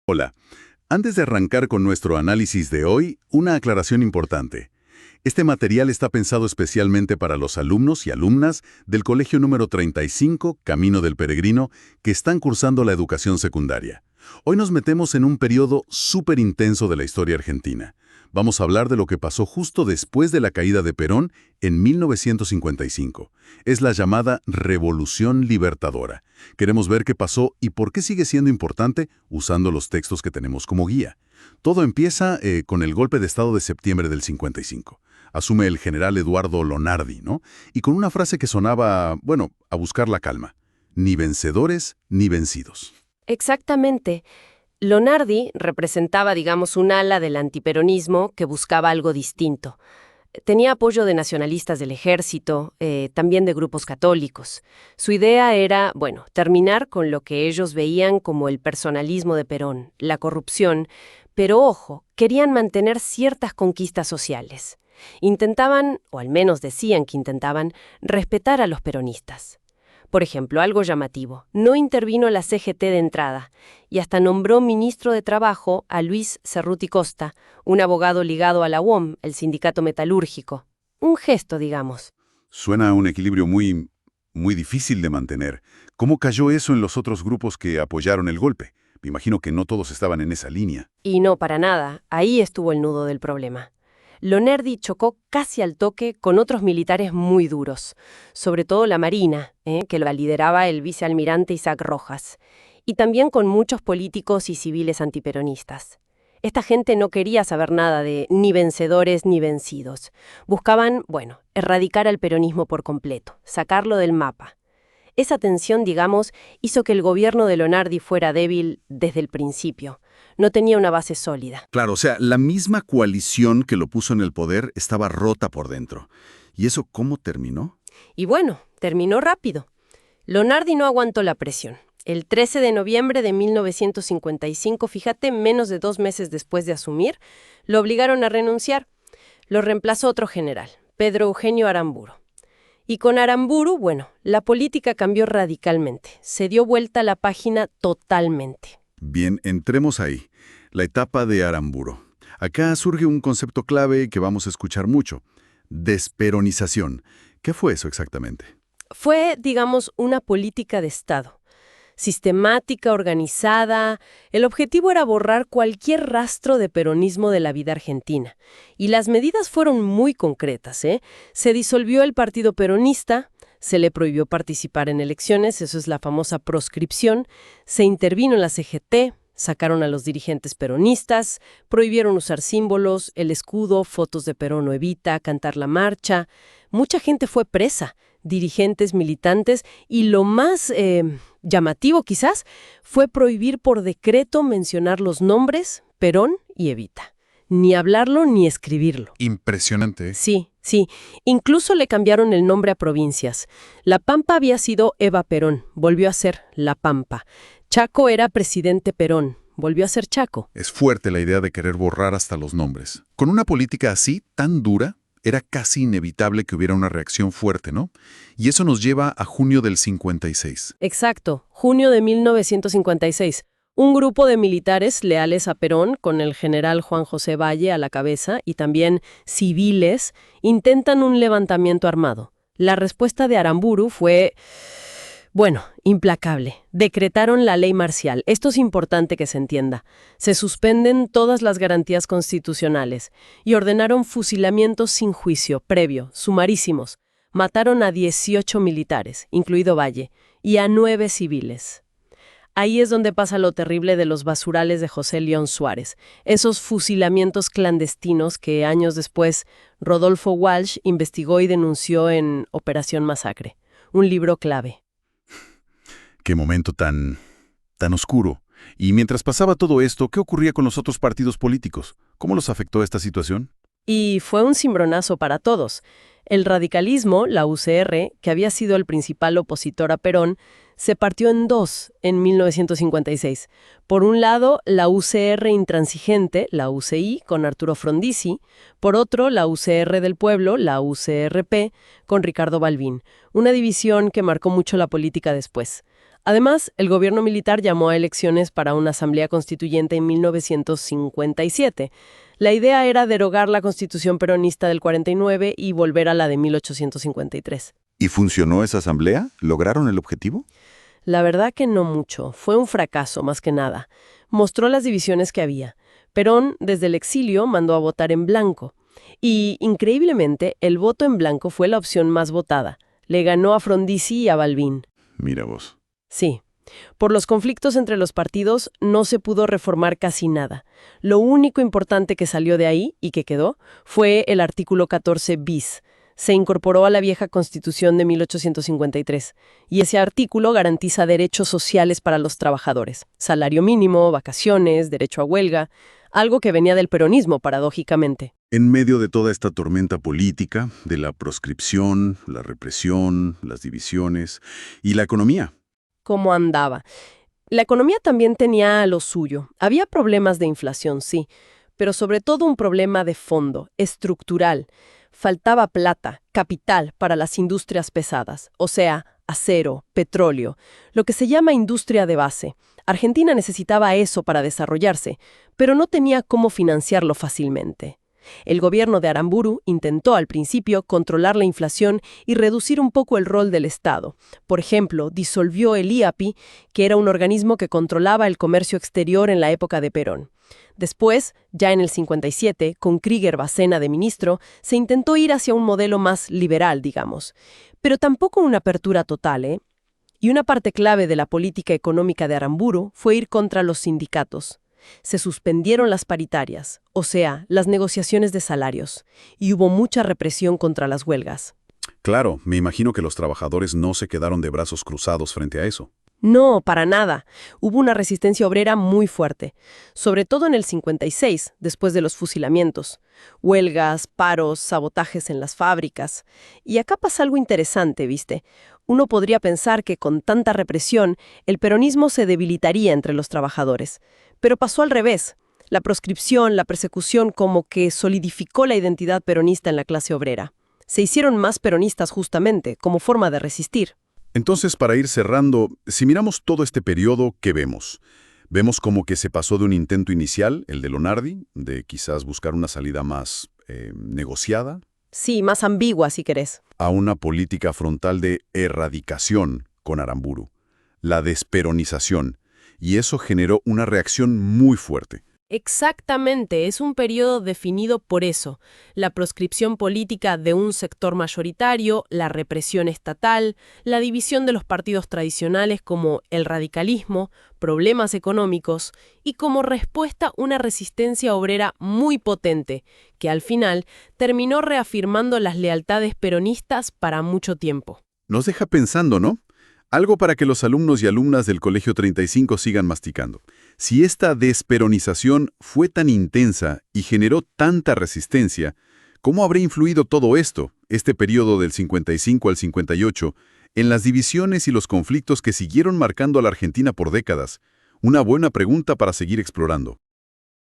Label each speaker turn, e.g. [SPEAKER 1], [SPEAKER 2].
[SPEAKER 1] Hola. Antes de arrancar con nuestro análisis de hoy, una aclaración importante. Este material está pensado especialmente para los alumnos y alumnas del Colegio número 35, Camino del Peregrino, que están cursando la educación secundaria. Hoy nos metemos en un periodo súper intenso de la historia argentina. Vamos a hablar de lo que pasó justo después de la caída de Perón en 1955. Es la llamada Revolución Libertadora. Queremos ver qué pasó y por qué sigue siendo importante usando los textos que tenemos como guía. Todo empieza con el golpe de Estado de septiembre del 55. Asume el general Eduardo Lonardi, ¿no? Y con una frase que sonaba, bueno, a buscar la calma. Ni vencedores ni vencidos.
[SPEAKER 2] Exactamente. Lonardi representaba, digamos, un ala del antiperonismo que buscaba algo distinto. Tenía apoyo de nacionalistas del ejército, también de grupos católicos. Su idea era, bueno, terminar con lo que ellos veían como el personalismo de Perón, la corrupción, pero ojo, querían mantener ciertas conquistas sociales. Intentaban, o al menos decían que intentaban, respetar a los peronistas. Por ejemplo, algo llamativo, no intervino la CGT de entrada y hasta nombró ministro de Trabajo a Luis Cerruti Costa, un abogado ligado a la UOM, el sindicato metalúrgico. Un gesto, digamos.
[SPEAKER 1] Suena a un equilibrio muy difícil de mantener. ¿Cómo cayó eso en los otros grupos que apoyaron el golpe? Me imagino que no todos estaban en esa línea.
[SPEAKER 2] Y no, para nada. Ahí estuvo el nudo del problema. Lonardi chocó casi al toque con otros militares muy duros, sobre todo la Marina, que la lideraba el vicealmirante Isaac Rojas, y también con muchos políticos y civiles antiperonistas. Esta gente no quería saber nada de ni vencedores ni vencidos. Buscaban, bueno, erradicar al peronismo por completo, sacarlo del mapa. Esa tensión, digamos, hizo que el gobierno de Lonardi fuera débil desde el principio. No tenía una base sólida.
[SPEAKER 3] Claro, o sea, la misma coalición que lo puso en el poder estaba rota por dentro. ¿Y eso cómo terminó?
[SPEAKER 2] Y bueno, terminó rápido. Lonardi no aguantó la presión. El 13 de noviembre de 1955, fíjate, menos de 2 meses después de asumir, lo obligaron a renunciar. Lo reemplazó otro general, Pedro Eugenio Aramburu. Y con Aramburu, bueno, la política cambió radicalmente. Se dio vuelta la página totalmente.
[SPEAKER 3] Bien, entremos ahí. La etapa de Aramburu. Acá surge un concepto clave que vamos a escuchar mucho. Desperonización. ¿Qué fue eso exactamente?
[SPEAKER 2] Fue, digamos, una política de Estado. Sistemática, organizada. El objetivo era borrar cualquier rastro de peronismo de la vida argentina. Y las medidas fueron muy concretas, Se disolvió el partido peronista, se le prohibió participar en elecciones, eso es la famosa proscripción, se intervino en la CGT, sacaron a los dirigentes peronistas, prohibieron usar símbolos, el escudo, fotos de Perón o Evita, cantar la marcha. Mucha gente fue presa, dirigentes, militantes, y lo más llamativo quizás fue prohibir por decreto mencionar los nombres Perón y Evita. Ni hablarlo ni escribirlo.
[SPEAKER 3] Impresionante.
[SPEAKER 2] Sí. Incluso le cambiaron el nombre a provincias. La Pampa había sido Eva Perón, volvió a ser La Pampa. Chaco era presidente Perón, volvió a ser Chaco.
[SPEAKER 3] Es fuerte la idea de querer borrar hasta los nombres. Con una política así, tan dura, era casi inevitable que hubiera una reacción fuerte, ¿no? Y eso nos lleva a junio del 56.
[SPEAKER 2] Exacto, junio de 1956. Un grupo de militares leales a Perón, con el general Juan José Valle a la cabeza, y también civiles, intentan un levantamiento armado. La respuesta de Aramburu fue, bueno, implacable. Decretaron la ley marcial. Esto es importante que se entienda. Se suspenden todas las garantías constitucionales y ordenaron fusilamientos sin juicio, previo, sumarísimos. Mataron a 18 militares, incluido Valle, y a 9 civiles. Ahí es donde pasa lo terrible de los basurales de José León Suárez, esos fusilamientos clandestinos que años después Rodolfo Walsh investigó y denunció en Operación Masacre, un libro clave.
[SPEAKER 1] Qué momento tan oscuro. Y mientras pasaba todo esto, ¿qué ocurría con los otros partidos políticos? ¿Cómo los afectó esta situación?
[SPEAKER 2] Y fue un cimbronazo para todos. El radicalismo, la UCR, que había sido el principal opositor a Perón, se partió en dos en 1956. Por un lado, la UCR intransigente, la UCI, con Arturo Frondizi. Por otro, la UCR del pueblo, la UCRP, con Ricardo Balbín. Una división que marcó mucho la política después. Además, el gobierno militar llamó a elecciones para una asamblea constituyente en 1957. La idea era derogar la constitución peronista del 49 y volver a la de 1853.
[SPEAKER 4] ¿Y funcionó esa asamblea? ¿Lograron el objetivo?
[SPEAKER 2] La verdad que no mucho. Fue un fracaso, más que nada. Mostró las divisiones que había. Perón, desde el exilio, mandó a votar en blanco. Y, increíblemente, el voto en blanco fue la opción más votada. Le ganó a Frondizi y a Balbín.
[SPEAKER 4] Mira vos.
[SPEAKER 2] Sí. Por los conflictos entre los partidos no se pudo reformar casi nada. Lo único importante que salió de ahí, y que quedó, fue el artículo 14 bis. Se incorporó a la vieja Constitución de 1853, y ese artículo garantiza derechos sociales para los trabajadores. Salario mínimo, vacaciones, derecho a huelga, algo que venía del peronismo, paradójicamente.
[SPEAKER 1] En medio de toda esta tormenta política, de la proscripción, la represión, las divisiones y la economía.
[SPEAKER 2] ¿Cómo andaba? La economía también tenía lo suyo. Había problemas de inflación, sí, pero sobre todo un problema de fondo, estructural. Faltaba plata, capital para las industrias pesadas, o sea, acero, petróleo, lo que se llama industria de base. Argentina necesitaba eso para desarrollarse, pero no tenía cómo financiarlo fácilmente. El gobierno de Aramburu intentó al principio controlar la inflación y reducir un poco el rol del Estado. Por ejemplo, disolvió el IAPI, que era un organismo que controlaba el comercio exterior en la época de Perón. Después, ya en el 57, con Krieger Bacena de ministro, se intentó ir hacia un modelo más liberal, digamos. Pero tampoco una apertura total, ¿eh? Y una parte clave de la política económica de Aramburu fue ir contra los sindicatos. Se suspendieron las paritarias, o sea, las negociaciones de salarios, y hubo mucha represión contra las huelgas.
[SPEAKER 1] Claro, me imagino que los trabajadores no se quedaron de brazos cruzados frente a eso.
[SPEAKER 2] No, para nada. Hubo una resistencia obrera muy fuerte, sobre todo en el 56, después de los fusilamientos. Huelgas, paros, sabotajes en las fábricas. Y acá pasa algo interesante, ¿viste? Uno podría pensar que con tanta represión, el peronismo se debilitaría entre los trabajadores. Pero pasó al revés. La proscripción, la persecución como que solidificó la identidad peronista en la clase obrera. Se hicieron más peronistas justamente, como forma de resistir.
[SPEAKER 1] Entonces, para ir cerrando, si miramos todo este periodo, ¿qué vemos? Vemos como que se pasó de un intento inicial, el de Lonardi, de quizás buscar una salida más negociada,
[SPEAKER 2] Sí, más ambigua, si querés.
[SPEAKER 1] a una política frontal de erradicación con Aramburu, la desperonización, y eso generó una reacción muy fuerte.
[SPEAKER 2] Exactamente, es un periodo definido por eso, la proscripción política de un sector mayoritario, la represión estatal, la división de los partidos tradicionales como el radicalismo, problemas económicos y como respuesta una resistencia obrera muy potente, que al final terminó reafirmando las lealtades peronistas para mucho tiempo.
[SPEAKER 1] Nos deja pensando, ¿no? Algo para que los alumnos y alumnas del Colegio 35 sigan masticando. Si esta desperonización fue tan intensa y generó tanta resistencia, ¿cómo habrá influido todo esto, este periodo del 55 al 58, en las divisiones y los conflictos que siguieron marcando a la Argentina por décadas? Una buena pregunta para seguir explorando.